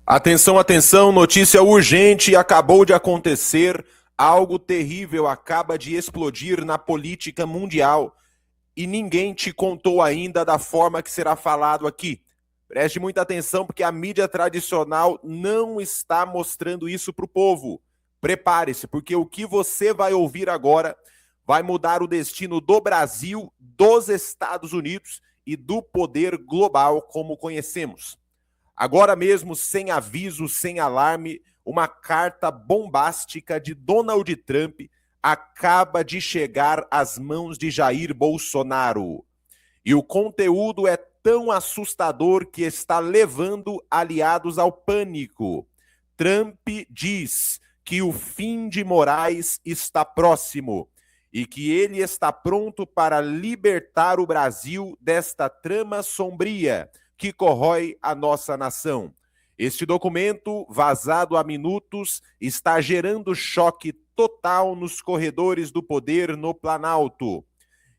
Atenção, atenção, notícia urgente, acabou de acontecer, algo terrível acaba de explodir na política mundial e ninguém te contou ainda da forma que será falado aqui. Preste muita atenção porque a mídia tradicional não está mostrando isso para o povo. Prepare-se, porque o que você vai ouvir agora vai mudar o destino do Brasil, dos Estados Unidos e do poder global como conhecemos. Agora mesmo, sem aviso, sem alarme, uma carta bombástica de Donald Trump acaba de chegar às mãos de Jair Bolsonaro. E o conteúdo é tão assustador que está levando aliados ao pânico. Trump diz que o fim de Moraes está próximo e que ele está pronto para libertar o Brasil desta trama sombria que corrói a nossa nação. Este documento, vazado há minutos, está gerando choque total nos corredores do poder no Planalto.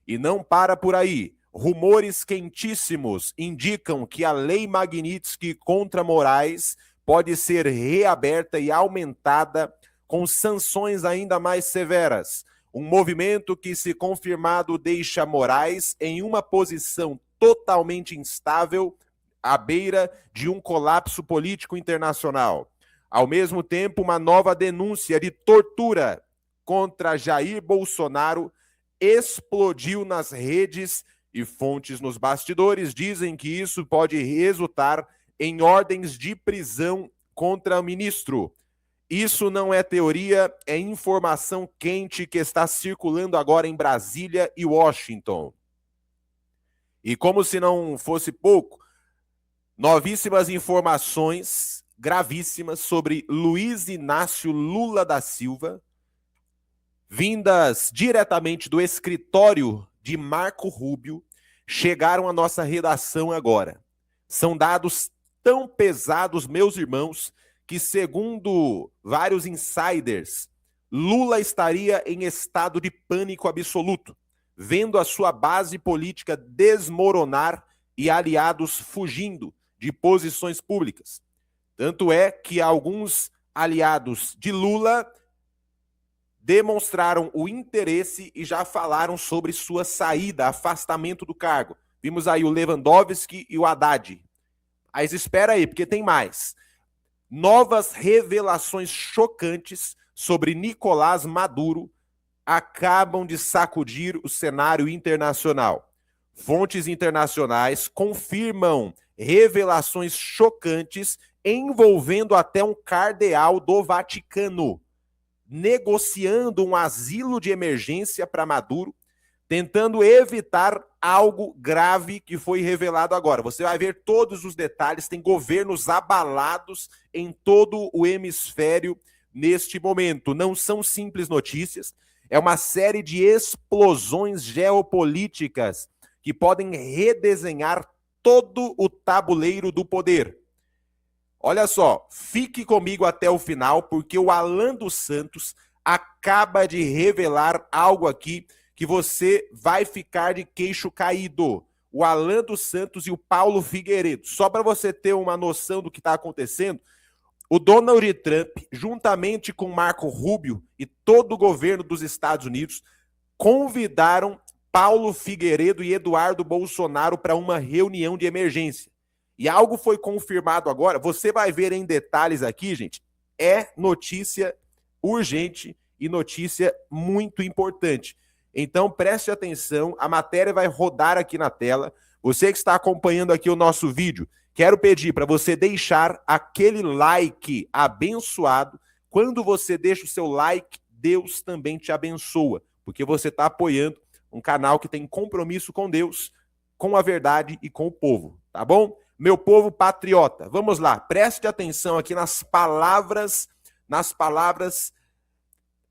E não para por aí. Rumores quentíssimos indicam que a Lei Magnitsky contra Moraes pode ser reaberta e aumentada com sanções ainda mais severas. Um movimento que, se confirmado, deixa Moraes em uma posição totalmente instável à beira de um colapso político internacional. Ao mesmo tempo, uma nova denúncia de tortura contra Jair Bolsonaro explodiu nas redes e fontes nos bastidores dizem que isso pode resultar em ordens de prisão contra o ministro. Isso não é teoria, é informação quente que está circulando agora em Brasília e Washington. E como se não fosse pouco, novíssimas informações gravíssimas sobre Luiz Inácio Lula da Silva, vindas diretamente do escritório de Marco Rubio, chegaram à nossa redação agora. São dados tão pesados, meus irmãos, que, segundo vários insiders, Lula estaria em estado de pânico absoluto, vendo a sua base política desmoronar e aliados fugindo de posições públicas. Tanto é que alguns aliados de Lula demonstraram o interesse e já falaram sobre sua saída, afastamento do cargo. Vimos aí o Lewandowski e o Haddad. Mas espera aí, porque tem mais. Novas revelações chocantes sobre Nicolás Maduro acabam de sacudir o cenário internacional. Fontes internacionais confirmam revelações chocantes envolvendo até um cardeal do Vaticano, negociando um asilo de emergência para Maduro, tentando evitar algo grave que foi revelado agora. Você vai ver todos os detalhes, tem governos abalados em todo o hemisfério neste momento. Não são simples notícias, é uma série de explosões geopolíticas que podem redesenhar todo o tabuleiro do poder. Olha só, fique comigo até o final, porque o Alan dos Santos acaba de revelar algo aqui que você vai ficar de queixo caído. O Alan dos Santos e o Paulo Figueiredo. Só para você ter uma noção do que está acontecendo, o Donald Trump, juntamente com Marco Rubio e todo o governo dos Estados Unidos, convidaram Paulo Figueiredo e Eduardo Bolsonaro para uma reunião de emergência. E algo foi confirmado agora, você vai ver em detalhes aqui, gente, é notícia urgente e notícia muito importante. Então preste atenção, a matéria vai rodar aqui na tela. Você que está acompanhando aqui o nosso vídeo, quero pedir para você deixar aquele like abençoado. Quando você deixa o seu like, Deus também te abençoa, porque você está apoiando um canal que tem compromisso com Deus, com a verdade e com o povo, tá bom? Meu povo patriota, vamos lá, preste atenção aqui nas palavras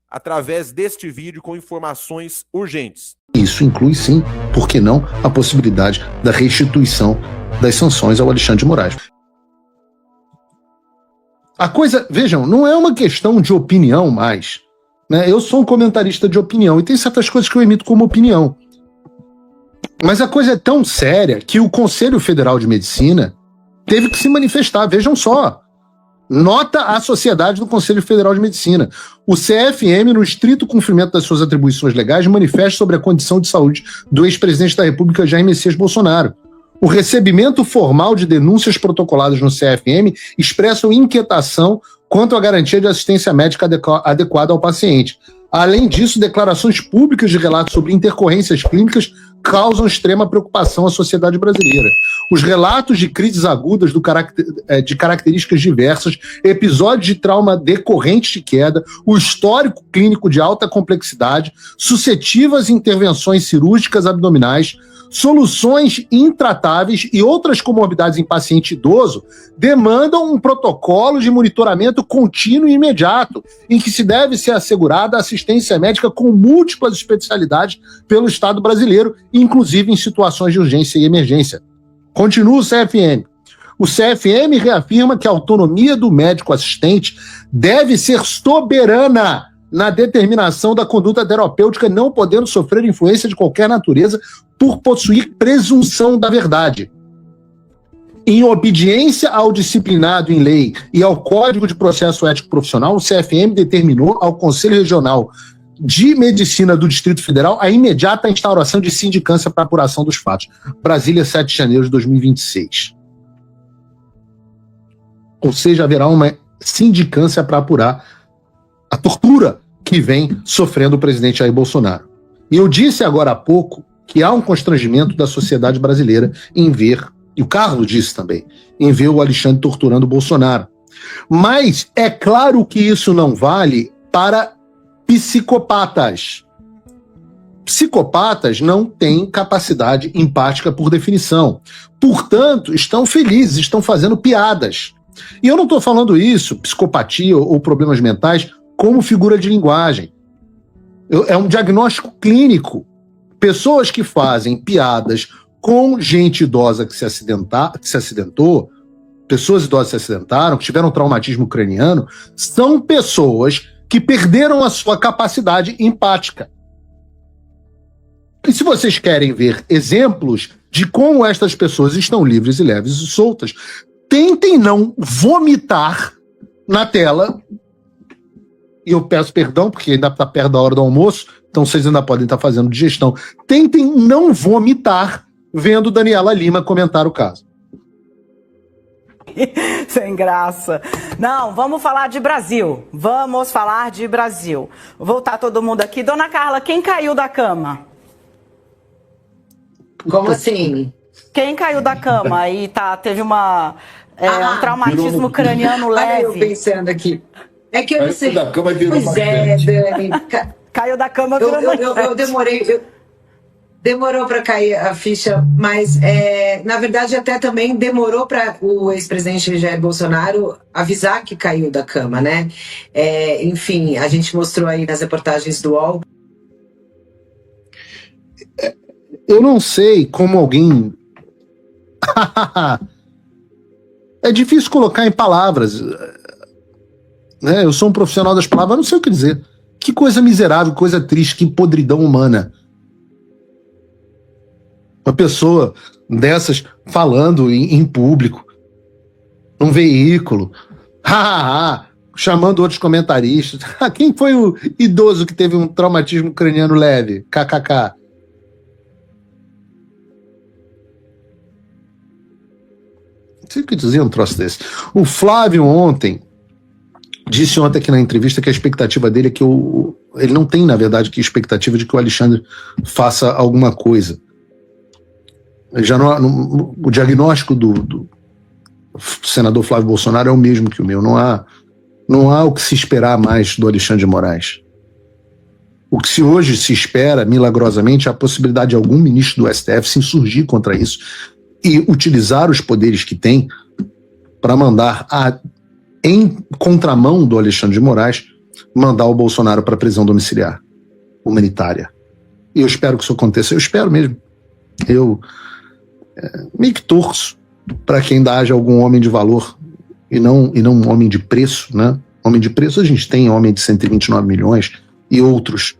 através deste vídeo com informações urgentes. Isso inclui, sim, por que não, a possibilidade da restituição das sanções ao Alexandre de Moraes. A coisa, vejam, não é uma questão de opinião mais, né? Eu sou um comentarista de opinião e tem certas coisas que eu emito como opinião. Mas a coisa é tão séria que o Conselho Federal de Medicina teve que se manifestar. Vejam só, Nota à Sociedade do Conselho Federal de Medicina. O CFM, no estrito cumprimento das suas atribuições legais, manifesta sobre a condição de saúde do ex-presidente da República, Jair Messias Bolsonaro. O recebimento formal de denúncias protocoladas no CFM expressam inquietação quanto à garantia de assistência médica adequada ao paciente. Além disso, declarações públicas de relatos sobre intercorrências clínicas causam extrema preocupação à sociedade brasileira. Os relatos de crises agudas de características diversas, episódios de trauma decorrentes de queda, o histórico clínico de alta complexidade, suscetíveis intervenções cirúrgicas abdominais, soluções intratáveis e outras comorbidades em paciente idoso demandam um protocolo de monitoramento contínuo e imediato, em que se deve ser assegurada assistência médica com múltiplas especialidades pelo Estado brasileiro, inclusive em situações de urgência e emergência. Continua o CFM. O CFM reafirma que a autonomia do médico assistente deve ser soberana na determinação da conduta terapêutica, não podendo sofrer influência de qualquer natureza por possuir presunção da verdade. Em obediência ao disciplinado em lei e ao Código de Processo Ético Profissional, o CFM determinou ao Conselho Regional de Medicina do Distrito Federal a imediata instauração de sindicância para apuração dos fatos. Brasília, 7 de janeiro de 2026. Ou seja, haverá uma sindicância para apurar a tortura que vem sofrendo o presidente Jair Bolsonaro. E eu disse agora há pouco que há um constrangimento da sociedade brasileira em ver, e o Carlos disse também, em ver o Alexandre torturando o Bolsonaro. Mas é claro que isso não vale para psicopatas. Psicopatas não têm capacidade empática por definição. Portanto, estão felizes, estão fazendo piadas. E eu não estou falando isso, psicopatia ou problemas mentais, como figura de linguagem. É um diagnóstico clínico. Pessoas que fazem piadas com gente idosa que se acidentou, pessoas idosas que se acidentaram, que tiveram traumatismo craniano, são pessoas que perderam a sua capacidade empática. E se vocês querem ver exemplos de como estas pessoas estão livres e leves e soltas, tentem não vomitar na tela. E eu peço perdão, porque ainda está perto da hora do almoço, então vocês ainda podem estar fazendo digestão. Tentem não vomitar vendo Daniela Lima comentar o caso. Sem graça. Não, vamos falar de Brasil. Vamos falar de Brasil. Vou voltar todo mundo aqui. Dona Carla, quem caiu da cama? Como assim? Quem caiu da cama? Aí teve um traumatismo craniano leve. Eu pensando aqui. É que eu não sei. Da cama virou pois é, Dani. Caiu da cama, virou eu demorei. Demorou para cair a ficha, mas na verdade até também demorou para o ex-presidente Jair Bolsonaro avisar que caiu da cama, né? Enfim, a gente mostrou aí nas reportagens do UOL. Eu não sei como alguém... É difícil colocar em palavras. Né? Eu sou um profissional das palavras, não sei o que dizer. Que coisa miserável, coisa triste, que podridão humana. Uma pessoa dessas falando em público, num veículo, chamando outros comentaristas. Quem foi o idoso que teve um traumatismo craniano leve? KKK. Não sei o que dizer um troço desse. O Flávio disse ontem aqui na entrevista que a expectativa dele é que ele não tem, na verdade, que expectativa de que o Alexandre faça alguma coisa. Já o diagnóstico do senador Flávio Bolsonaro é o mesmo que o meu. Não há o que se esperar mais do Alexandre de Moraes. O que hoje se espera, milagrosamente, é a possibilidade de algum ministro do STF se insurgir contra isso e utilizar os poderes que tem para mandar, em contramão do Alexandre de Moraes, mandar o Bolsonaro para a prisão domiciliar humanitária. E eu espero que isso aconteça. Eu espero mesmo. Eu meio que torço para que ainda haja algum homem de valor e não um homem de preço, né? Homem de preço a gente tem homem de 129 milhões e outros,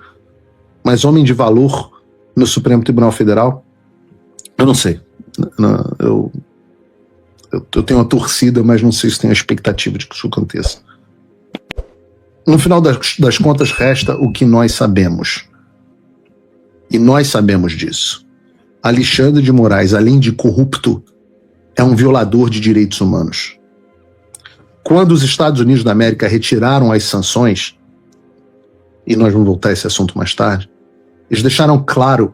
mas homem de valor no Supremo Tribunal Federal, eu não sei. Eu Eu tenho uma torcida, mas não sei se tenho a expectativa de que isso aconteça. No final das contas, resta o que nós sabemos. E nós sabemos disso. Alexandre de Moraes, além de corrupto, é um violador de direitos humanos. Quando os Estados Unidos da América retiraram as sanções, e nós vamos voltar a esse assunto mais tarde, eles deixaram claro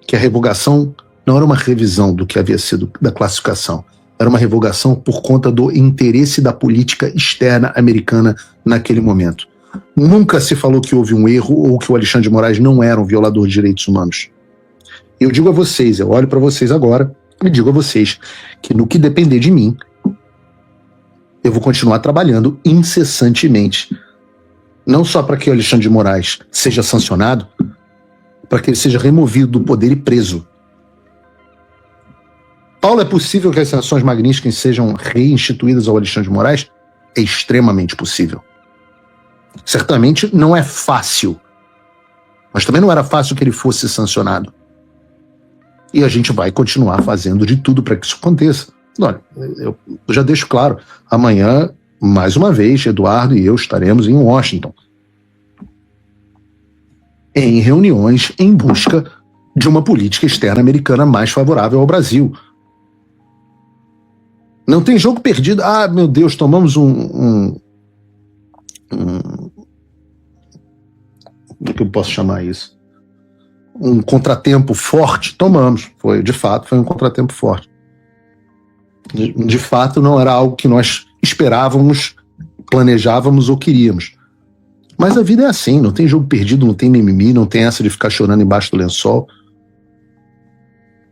que a revogação não era uma revisão do que havia sido da classificação, era uma revogação por conta do interesse da política externa americana naquele momento. Nunca se falou que houve um erro ou que o Alexandre de Moraes não era um violador de direitos humanos. Eu digo a vocês, eu olho para vocês agora e digo a vocês que no que depender de mim, eu vou continuar trabalhando incessantemente. Não só para que o Alexandre de Moraes seja sancionado, para que ele seja removido do poder e preso. Paulo, é possível que as sanções Magnitsky sejam reinstituídas ao Alexandre de Moraes? É extremamente possível. Certamente não é fácil, mas também não era fácil que ele fosse sancionado. E a gente vai continuar fazendo de tudo para que isso aconteça. Olha, eu já deixo claro, amanhã, mais uma vez, Eduardo e eu estaremos em Washington, em reuniões em busca de uma política externa americana mais favorável ao Brasil. Não tem jogo perdido. Ah, meu Deus, tomamos o que eu posso chamar isso? Um contratempo forte? Tomamos. De fato, foi um contratempo forte. De fato, não era algo que nós esperávamos, planejávamos ou queríamos. Mas a vida é assim, não tem jogo perdido, não tem mimimi, não tem essa de ficar chorando embaixo do lençol.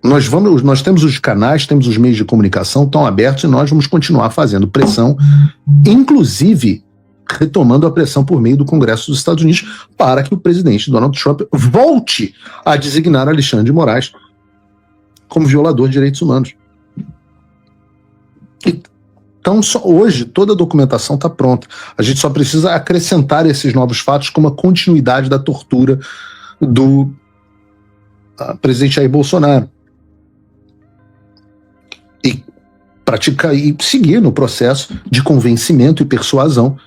Nós temos os canais, temos os meios de comunicação tão abertos e nós vamos continuar fazendo pressão, inclusive retomando a pressão por meio do Congresso dos Estados Unidos para que o presidente Donald Trump volte a designar Alexandre de Moraes como violador de direitos humanos. Então, hoje, toda a documentação está pronta. A gente só precisa acrescentar esses novos fatos como a continuidade da tortura do presidente Jair Bolsonaro. E praticar e seguir no processo de convencimento e persuasão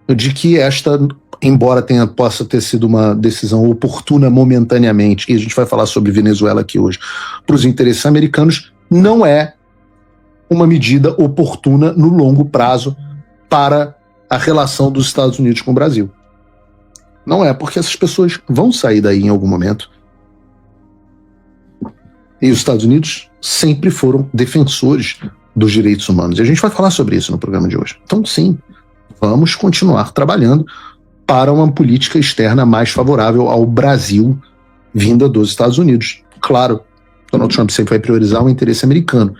de que esta, embora possa ter sido uma decisão oportuna momentaneamente, e a gente vai falar sobre Venezuela aqui hoje, para os interesses americanos, não é uma medida oportuna no longo prazo para a relação dos Estados Unidos com o Brasil. Não é, porque essas pessoas vão sair daí em algum momento. E os Estados Unidos sempre foram defensores dos direitos humanos. E a gente vai falar sobre isso no programa de hoje. Então, sim, vamos continuar trabalhando para uma política externa mais favorável ao Brasil, vinda dos Estados Unidos. Claro, Donald Trump sempre vai priorizar o interesse americano,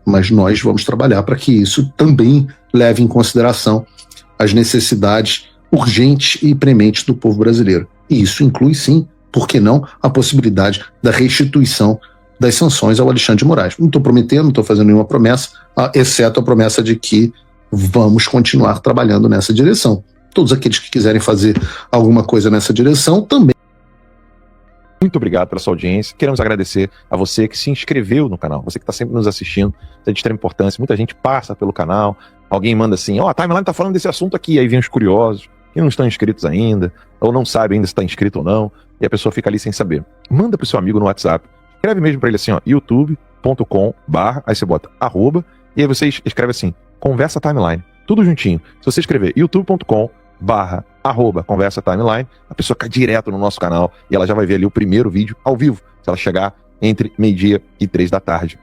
mas nós vamos trabalhar para que isso também leve em consideração as necessidades urgentes e prementes do povo brasileiro. E isso inclui, sim, por que não, a possibilidade da restituição das sanções ao Alexandre de Moraes. Não estou prometendo, não estou fazendo nenhuma promessa, exceto a promessa de que vamos continuar trabalhando nessa direção. Todos aqueles que quiserem fazer alguma coisa nessa direção também. Muito obrigado pela sua audiência. Queremos agradecer a você que se inscreveu no canal, você que está sempre nos assistindo, é de extrema importância. Muita gente passa pelo canal, alguém manda assim, a timeline está falando desse assunto aqui, aí vem os curiosos, que não estão inscritos ainda, ou não sabem ainda se está inscrito ou não, e a pessoa fica ali sem saber. Manda para o seu amigo no WhatsApp, escreve mesmo para ele assim, youtube.com/, aí você bota @, e aí você escreve assim, Conversa Timeline, tudo juntinho. Se você escrever youtube.com/, Conversa Timeline, a pessoa cai direto no nosso canal e ela já vai ver ali o primeiro vídeo ao vivo, se ela chegar entre 12:00 e 3 da tarde.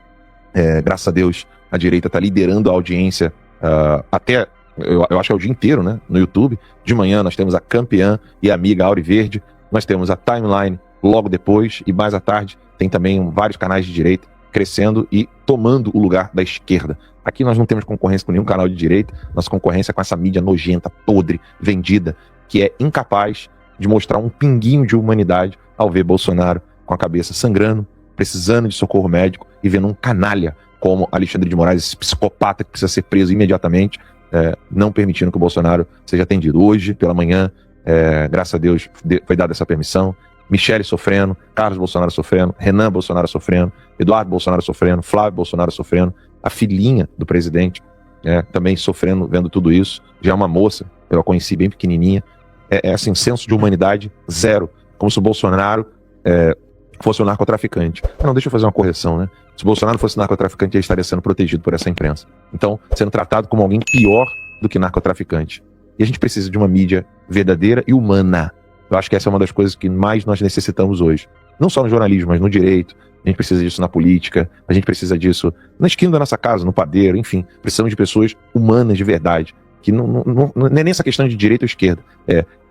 Graças a Deus, a direita está liderando a audiência até, eu acho que é o dia inteiro, né, no YouTube. De manhã nós temos a campeã e a amiga Auriverde, nós temos a Timeline logo depois, e mais à tarde tem também vários canais de direita crescendo e tomando o lugar da esquerda. Aqui nós não temos concorrência com nenhum canal de direita, nossa concorrência é com essa mídia nojenta, podre, vendida, que é incapaz de mostrar um pinguinho de humanidade ao ver Bolsonaro com a cabeça sangrando, precisando de socorro médico e vendo um canalha como Alexandre de Moraes, esse psicopata que precisa ser preso imediatamente, não permitindo que o Bolsonaro seja atendido. Hoje, pela manhã, graças a Deus, foi dada essa permissão. Michele sofrendo, Carlos Bolsonaro sofrendo, Renan Bolsonaro sofrendo, Eduardo Bolsonaro sofrendo, Flávio Bolsonaro sofrendo, A filhinha do presidente, também sofrendo, vendo tudo isso, já é uma moça, eu a conheci bem pequenininha, assim, senso de humanidade zero, como se o Bolsonaro fosse um narcotraficante. Não, deixa eu fazer uma correção, né? Se o Bolsonaro fosse narcotraficante, ele estaria sendo protegido por essa imprensa. Então, sendo tratado como alguém pior do que narcotraficante. E a gente precisa de uma mídia verdadeira e humana. Eu acho que essa é uma das coisas que mais nós necessitamos hoje. Não só no jornalismo, mas no direito. A gente precisa disso na política, a gente precisa disso na esquina da nossa casa, no padeiro, enfim. Precisamos de pessoas humanas de verdade. Que não é nem essa questão de direita ou esquerda.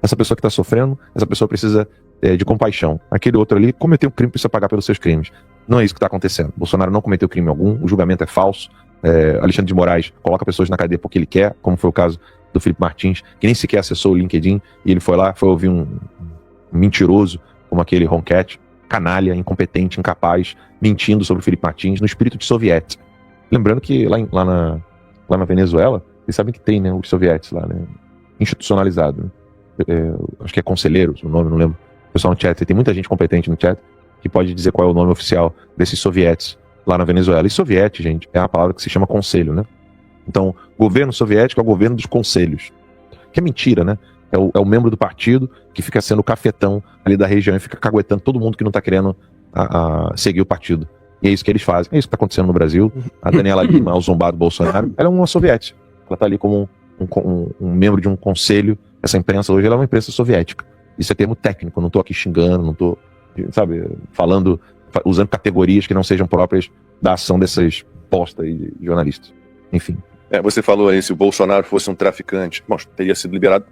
Essa pessoa que está sofrendo, essa pessoa precisa de compaixão. Aquele outro ali cometeu um crime, precisa pagar pelos seus crimes. Não é isso que está acontecendo. Bolsonaro não cometeu crime algum, o julgamento é falso. Alexandre de Moraes coloca pessoas na cadeia porque ele quer, como foi o caso do Felipe Martins, que nem sequer acessou o LinkedIn, e ele foi lá, foi ouvir um mentiroso como aquele Ronquete, canalha, incompetente, incapaz, mentindo sobre o Felipe Martins no espírito de soviético. Lembrando que lá na Venezuela, vocês sabem que tem, né, os sovietes lá, né, institucionalizado. Né? Acho que é conselheiros o nome, não lembro. O pessoal no chat, tem muita gente competente no chat que pode dizer qual é o nome oficial desses sovietes lá na Venezuela. E soviete, gente, é uma palavra que se chama conselho, né? Então, governo soviético é o governo dos conselhos. Que é mentira, né? É o membro do partido que fica sendo o cafetão ali da região e fica caguetando todo mundo que não tá querendo seguir o partido. E é isso que eles fazem. É isso que tá acontecendo no Brasil. A Daniela Lima, o zombado Bolsonaro, ela é uma soviética. Ela tá ali como um membro de um conselho. Essa imprensa hoje ela é uma imprensa soviética. Isso é termo técnico, não tô aqui xingando, não tô, sabe, usando categorias que não sejam próprias da ação dessas postas e jornalistas. Enfim. Você falou aí, se o Bolsonaro fosse um traficante, bom,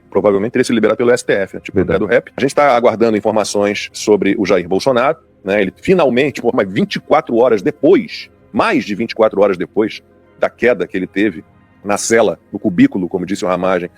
provavelmente teria sido liberado pelo STF, né? Tipo o do rap. A gente está aguardando informações sobre o Jair Bolsonaro, né? Ele finalmente, mais de 24 horas depois da queda que ele teve na cela, no cubículo, como disse o Ramagem,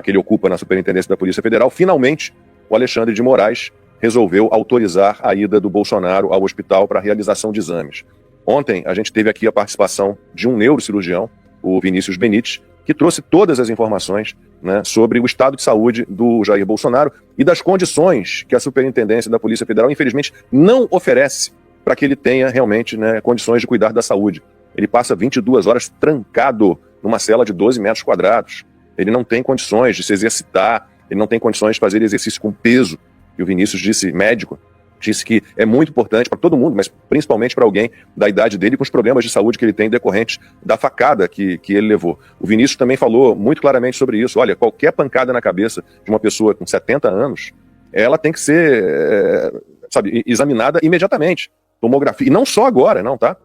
que ele ocupa na Superintendência da Polícia Federal, finalmente o Alexandre de Moraes resolveu autorizar a ida do Bolsonaro ao hospital para a realização de exames. Ontem a gente teve aqui a participação de um neurocirurgião, o Vinícius Benites, que trouxe todas as informações, né, sobre o estado de saúde do Jair Bolsonaro e das condições que a Superintendência da Polícia Federal, infelizmente, não oferece para que ele tenha realmente, né, condições de cuidar da saúde. Ele passa 22 horas trancado numa cela de 12 metros quadrados. Ele não tem condições de se exercitar, ele não tem condições de fazer exercício com peso. E o Vinícius disse, médico, disse que é muito importante para todo mundo, mas principalmente para alguém da idade dele, com os problemas de saúde que ele tem decorrentes da facada que ele levou. O Vinícius também falou muito claramente sobre isso. Olha, qualquer pancada na cabeça de uma pessoa com 70 anos, ela tem que ser, examinada imediatamente. Tomografia. E não só agora, não, tá?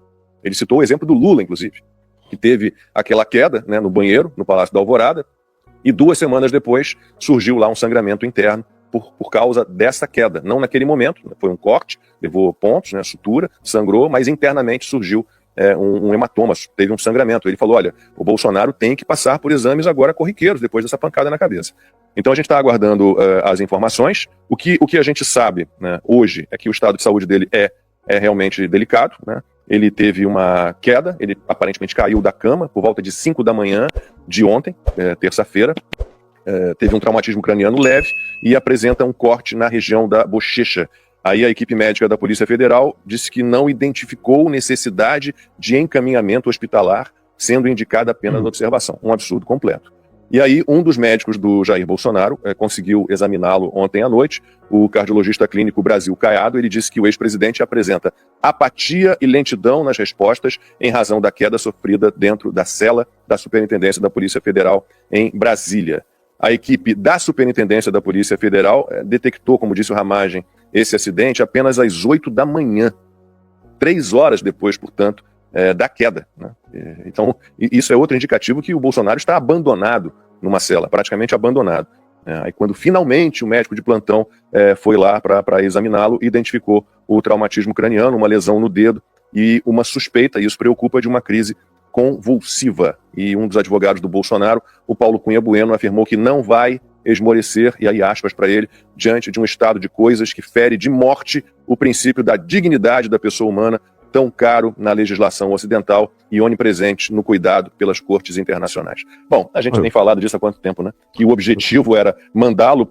Ele citou o exemplo do Lula, inclusive, que teve aquela queda, né, no banheiro, no Palácio da Alvorada, e 2 semanas depois surgiu lá um sangramento interno por causa dessa queda. Não naquele momento, né, foi um corte, levou pontos, né, sutura, sangrou, mas internamente surgiu um hematoma, teve um sangramento. Ele falou, olha, o Bolsonaro tem que passar por exames agora corriqueiros, depois dessa pancada na cabeça. Então a gente está aguardando as informações. O que a gente sabe, né, hoje é que o estado de saúde dele é realmente delicado, né? Ele teve uma queda, ele aparentemente caiu da cama por volta de 5 da manhã de ontem, terça-feira. Teve um traumatismo craniano leve e apresenta um corte na região da bochecha. Aí a equipe médica da Polícia Federal disse que não identificou necessidade de encaminhamento hospitalar, sendo indicada apenas observação. Um absurdo completo. E aí um dos médicos do Jair Bolsonaro conseguiu examiná-lo ontem à noite, o cardiologista clínico Brasil Caiado. Ele disse que o ex-presidente apresenta apatia e lentidão nas respostas em razão da queda sofrida dentro da cela da Superintendência da Polícia Federal em Brasília. A equipe da Superintendência da Polícia Federal detectou, como disse o Ramagem, esse acidente apenas às 8 da manhã, 3 horas depois, portanto, da queda, né? Então, isso é outro indicativo que o Bolsonaro está abandonado numa cela, praticamente abandonado. Aí quando finalmente o médico de plantão foi lá para examiná-lo, identificou o traumatismo craniano, uma lesão no dedo e uma suspeita, e isso preocupa, de uma crise convulsiva. E um dos advogados do Bolsonaro, o Paulo Cunha Bueno, afirmou que não vai esmorecer, e aí aspas para ele, diante de um estado de coisas que fere de morte o princípio da dignidade da pessoa humana, tão caro na legislação ocidental e onipresente no cuidado pelas cortes internacionais. Bom, a gente tem falado disso há quanto tempo, né? Que o objetivo era mandá-lo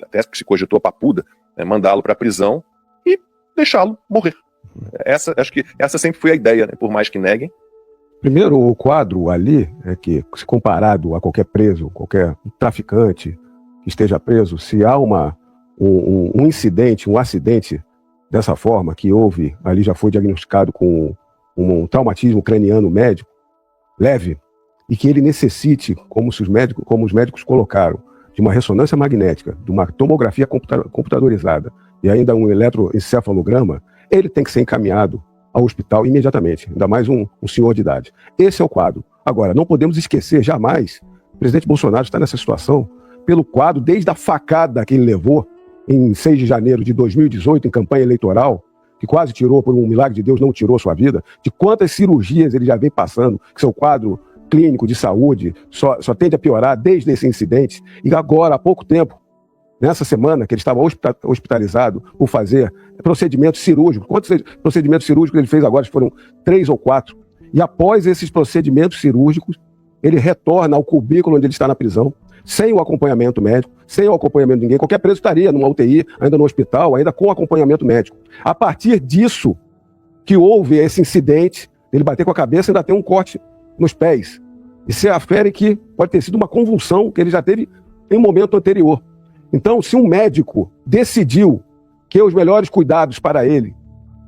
até que se cogitou a papuda, mandá-lo para a prisão e deixá-lo morrer. Acho que essa sempre foi a ideia, né? Por mais que neguem, Primeiro, o quadro ali é que, se comparado a qualquer preso, qualquer traficante que esteja preso, se há um incidente, um acidente dessa forma, que houve, ali já foi diagnosticado com um traumatismo craniano médico leve, e que ele necessite, como os médicos colocaram, de uma ressonância magnética, de uma tomografia computadorizada e ainda um eletroencefalograma, ele tem que ser encaminhado ao hospital imediatamente, ainda mais um senhor de idade. Esse é o quadro. Agora, não podemos esquecer jamais, o presidente Bolsonaro está nessa situação pelo quadro, desde a facada que ele levou em 6 de janeiro de 2018, em campanha eleitoral, que quase tirou, por um milagre de Deus, não tirou sua vida, de quantas cirurgias ele já vem passando, que seu quadro clínico de saúde só tende a piorar desde esse incidente, e agora, há pouco tempo, nessa semana que ele estava hospitalizado por fazer procedimentos cirúrgicos. Quantos procedimentos cirúrgicos ele fez agora? Foram 3 ou 4. E após esses procedimentos cirúrgicos, ele retorna ao cubículo onde ele está na prisão, sem o acompanhamento médico, sem o acompanhamento de ninguém. Qualquer preso estaria numa UTI, ainda no hospital, ainda com acompanhamento médico. A partir disso, que houve esse incidente, ele bater com a cabeça e ainda tem um corte nos pés. E se afere que pode ter sido uma convulsão que ele já teve em um momento anterior. Então, se um médico decidiu que os melhores cuidados para ele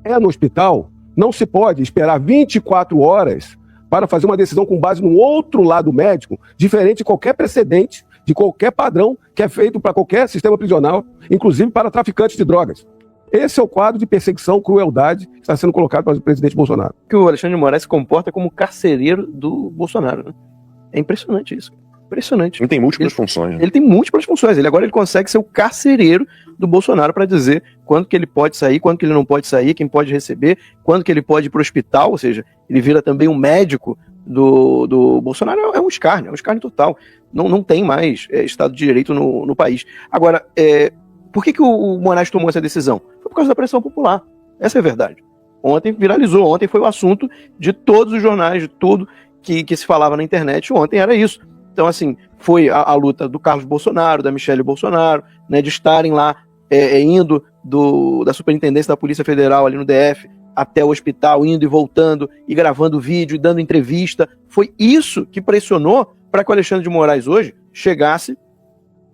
é no hospital, não se pode esperar 24 horas para fazer uma decisão com base no outro lado médico, diferente de qualquer precedente, de qualquer padrão que é feito para qualquer sistema prisional, inclusive para traficantes de drogas. Esse é o quadro de perseguição, crueldade que está sendo colocado pelo presidente Bolsonaro. Que o Alexandre de Moraes se comporta como carcereiro do Bolsonaro, né? É impressionante isso. Impressionante. Ele tem múltiplas funções. Ele tem múltiplas funções. Ele consegue ser o carcereiro do Bolsonaro para dizer quando que ele pode sair, quando que ele não pode sair, quem pode receber, quando que ele pode ir para o hospital, ou seja, ele vira também um médico do Bolsonaro. É um escárnio total. Não tem mais Estado de Direito no país. Agora, por que o Moraes tomou essa decisão? Foi por causa da pressão popular. Essa é a verdade. Ontem viralizou, ontem foi o assunto de todos os jornais, de tudo que se falava na internet, ontem era isso. Então, assim, foi a luta do Carlos Bolsonaro, da Michele Bolsonaro, né, de estarem lá indo da Superintendência da Polícia Federal ali no DF até o hospital, indo e voltando, e gravando vídeo, e dando entrevista. Foi isso que pressionou para que o Alexandre de Moraes hoje chegasse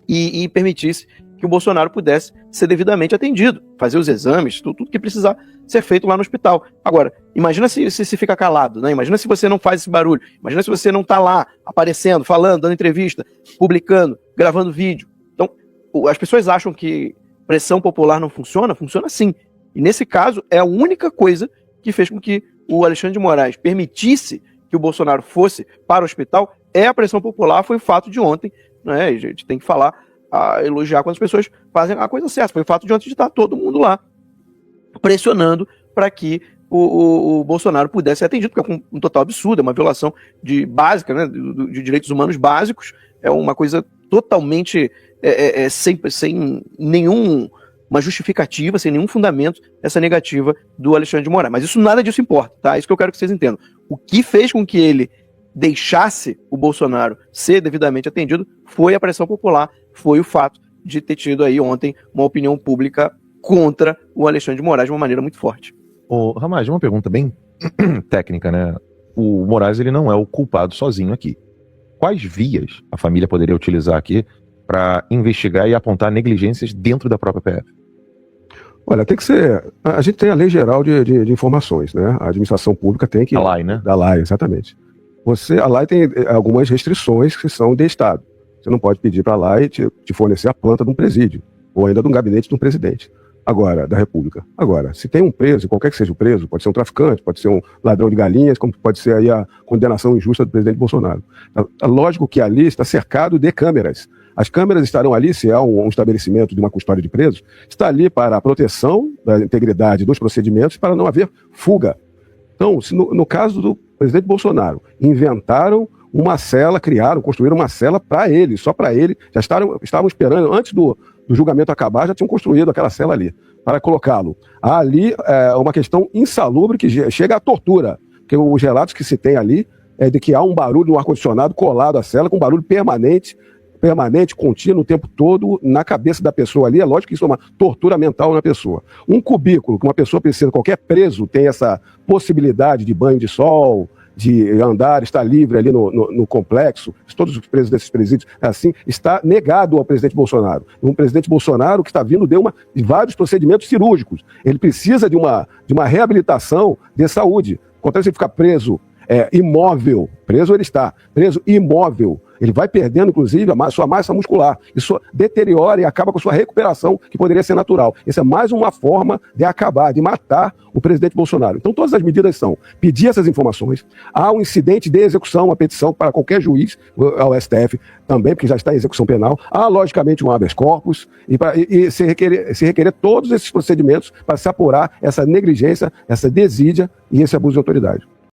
e permitisse que o Bolsonaro pudesse ser devidamente atendido, fazer os exames, tudo que precisar ser feito lá no hospital. Agora, imagina se fica calado, né? Imagina se você não faz esse barulho, imagina se você não está lá aparecendo, falando, dando entrevista, publicando, gravando vídeo. Então, as pessoas acham que pressão popular não funciona? Funciona sim. E nesse caso, é a única coisa que fez com que o Alexandre de Moraes permitisse que o Bolsonaro fosse para o hospital, é a pressão popular, foi o fato de ontem, né? A gente tem que falar, elogiar quando as pessoas fazem a coisa certa. Foi o fato de ontem de estar todo mundo lá pressionando para que o Bolsonaro pudesse ser atendido, porque é um total absurdo, é uma violação básica, né, de direitos humanos básicos, é uma coisa totalmente sem nenhuma justificativa, sem nenhum fundamento, essa negativa do Alexandre de Moraes. Mas nada disso importa, tá? Isso que eu quero que vocês entendam. O que fez com que ele deixasse o Bolsonaro ser devidamente atendido foi a pressão popular, foi o fato de ter tido aí ontem uma opinião pública contra o Alexandre de Moraes de uma maneira muito forte. Ô, Ramage, uma pergunta bem técnica, né? O Moraes, ele não é o culpado sozinho aqui. Quais vias a família poderia utilizar aqui para investigar e apontar negligências dentro da própria PF? Olha, tem que ser... A gente tem a Lei Geral de Informações, né? A administração pública tem que... A LAI, né? Da LAI, exatamente. A LAI tem algumas restrições que são de Estado. Você não pode pedir para a LAI te fornecer a planta de um presídio, ou ainda de um gabinete de um presidente. Agora, da República. Agora, se tem um preso, qualquer que seja o preso, pode ser um traficante, pode ser um ladrão de galinhas, como pode ser aí a condenação injusta do presidente Bolsonaro. É lógico que ali está cercado de câmeras. As câmeras estarão ali, se há um estabelecimento de uma custódia de presos, está ali para a proteção da integridade dos procedimentos, para não haver fuga. Então, se no caso do presidente Bolsonaro, inventaram uma cela, construíram uma cela para ele, só para ele, já estavam esperando, antes do julgamento acabar, já tinham construído aquela cela ali, para colocá-lo. Ali é uma questão insalubre que chega à tortura, porque os relatos que se tem ali é de que há um barulho no ar-condicionado colado à cela, com barulho permanente, contínuo o tempo todo na cabeça da pessoa ali. É lógico que isso é uma tortura mental na pessoa. Um cubículo que uma pessoa precisa, qualquer preso tem essa possibilidade de banho de sol, de andar, estar livre ali no complexo, todos os presos desses presídios, assim, está negado ao presidente Bolsonaro. Um presidente Bolsonaro que está vindo de vários procedimentos cirúrgicos. Ele precisa de uma reabilitação de saúde. Acontece ele ficar preso imóvel, preso ele está, preso imóvel, ele vai perdendo, inclusive, a sua massa muscular. Isso deteriora e acaba com a sua recuperação, que poderia ser natural. Essa é mais uma forma de acabar, de matar o presidente Bolsonaro. Então, todas as medidas são pedir essas informações, há um incidente de execução, uma petição para qualquer juiz, ao STF também, porque já está em execução penal, há, logicamente, um habeas corpus, e se requerer todos esses procedimentos para se apurar essa negligência, essa desídia e esse abuso de autoridade.